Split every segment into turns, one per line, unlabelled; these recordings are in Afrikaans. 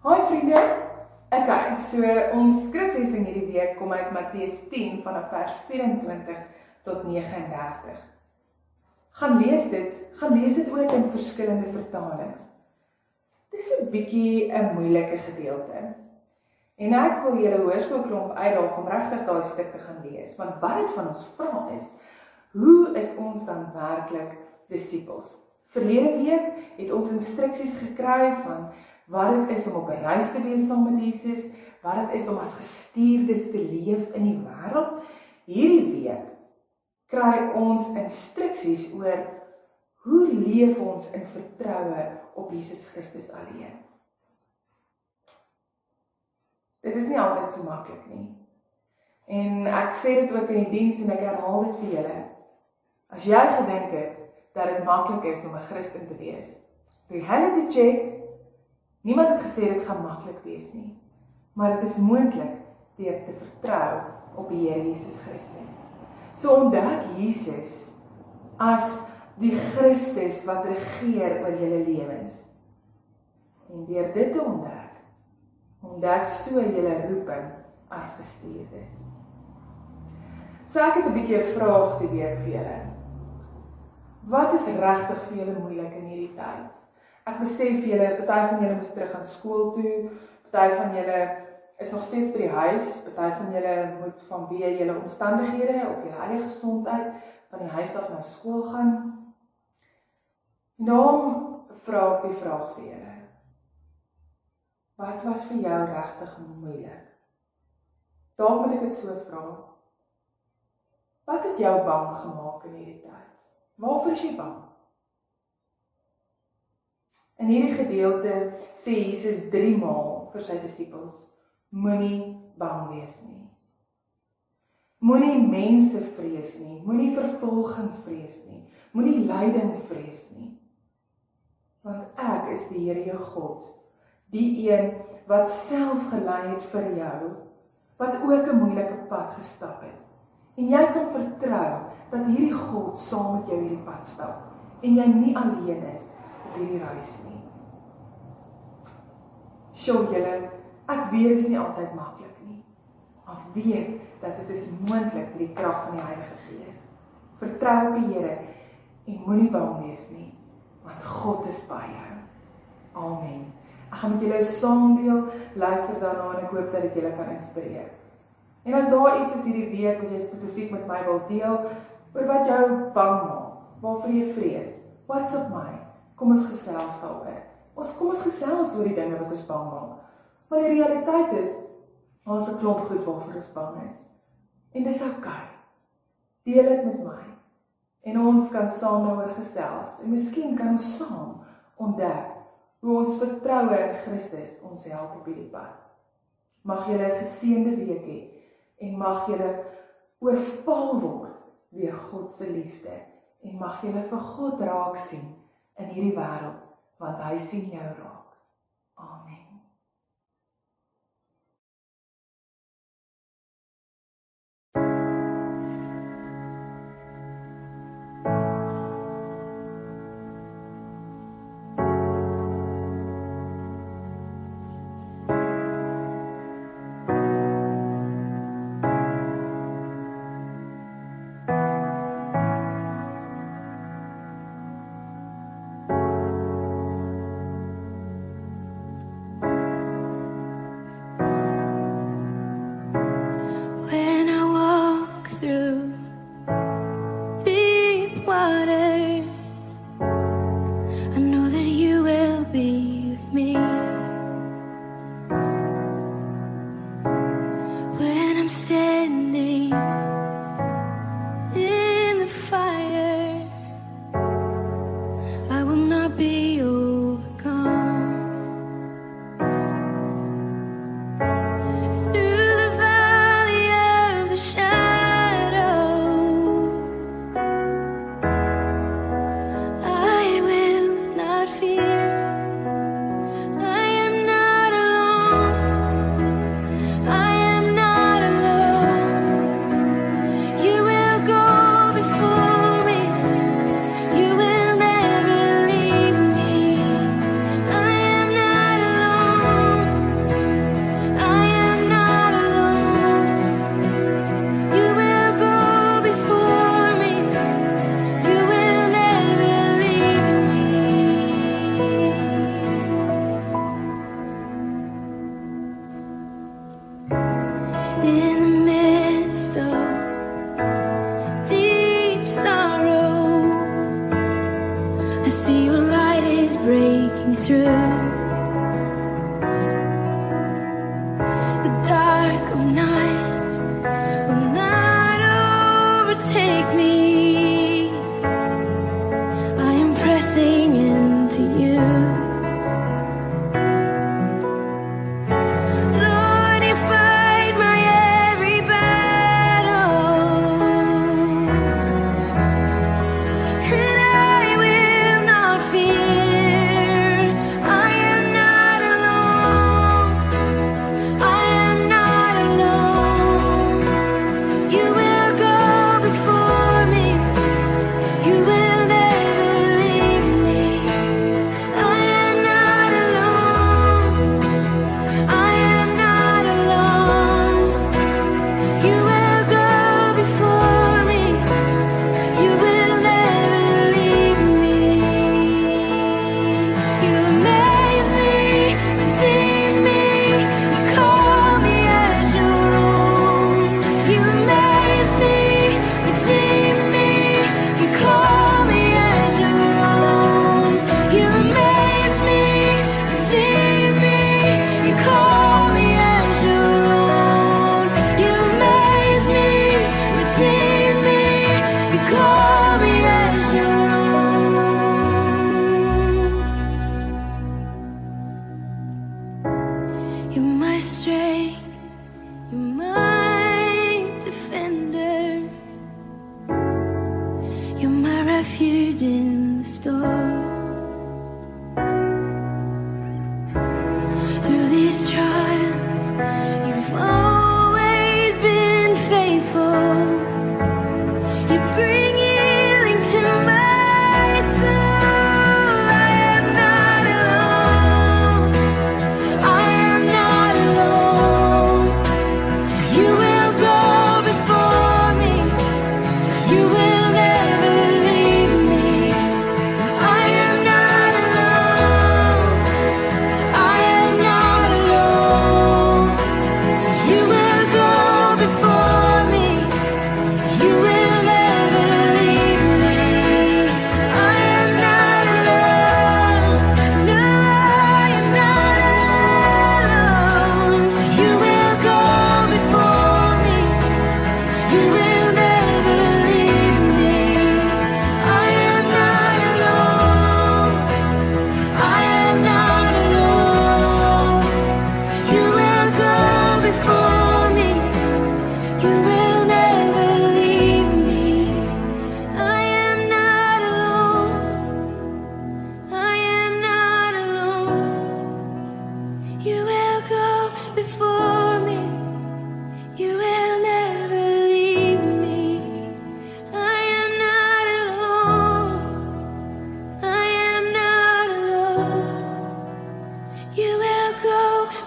Hoi vriende, so ons skriflesing hierdie week kom uit Matteus 10 vanaf vers 24 tot 39. Gaan lees dit ook in verskillende vertalings. Dit is 'n bietjie 'n moeilike gedeelte. En ek wil julle hoërskoolklomp uitdaag om regtig daai stuk te gaan lees, want wat dit van ons vra is, hoe is ons dan werklik disippels? Verlede week het ons instruksies gekry van wat dit is om op 'n reis te wees saam met Jesus, wat dit is om as gestuurdes te leef in die wêreld. Hierdie week kry ons instruksies oor hoe leef ons in vertroue op Jesus Christus alleen. Dit is nie altyd so maklik nie. En ek sê dit ook in die diens en ek herhaal dit vir julle. As jy gedink het dat dit maklik is om 'n Christen te wees, reality check, niemand het gesê dit gaan maklik wees nie, maar dit is moontlik deur te vertrou op die Here Jesus Christus. So ontdek Jesus as die Christus wat regeer oor julle lewens. En deur dit te ontdek so julle roeping as gestuurdes. So ek het 'n bietjie 'n vraag die week vir julle. Wat is regtig vir julle moeilik in hierdie tyd? Ek besef vir julle, party van julle moes terug aan skool toe, party van julle is nog steeds by die huis, party van julle moet vanweë julle omstandighede of julle eie gesondheid van die huis af na skool gaan. En daarom vra ek die vraag vir julle. Wat was vir jou regtig moeilik? Dalk moet ek dit so vra. Wat het jou bang gemaak in hierdie tyd? Waarvoor is jy bang? In hierdie gedeelte sê Jesus 3 maal vir sy disippels, moenie bang wees nie. Moenie mense vrees nie, moenie vervolging vrees nie, moenie lyding vrees nie. Want ek is die Here jou God, die een wat self gelei het vir jou, wat ook 'n moeilike pad gestap het. En jy kan vertrou dat hierdie God saam met jou hierdie pad stap, en jy nie alleen is op hierdie reis nie. Sjoe julle, ek weet dit is nie altyd maklik nie, maar weet dat dit is moontlik met die krag van die Heilige Gees. Vertrou op die Here en moenie bang wees nie, want God is by jou. Amen. Ek gaan met julle saam deel, luister daarna en ek hoop dat dit julle kan inspireer. En as daar iets is hierdie week wat jy spesifiek met my wil deel, oor wat jou bang maak, waarvoor jy vrees, what's op my? Kom ons gesels daaroor. Kom ons gesels oor die dinge wat ons bang maak. Maar die realiteit is, ons 'n klomp goed waarvoor ons bang is. En dis okay. Deel dit met my. En ons kan saam daaroor gesels. En miskien kan ons saam ontdek hoe ons vertroue in Christus ons help op hierdie pad. Mag julle 'n geseënde week hê en mag julle oorval word deur God se liefde en mag julle vir God raak sien in hierdie wêreld, want hy sien jou raak. Amen.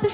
the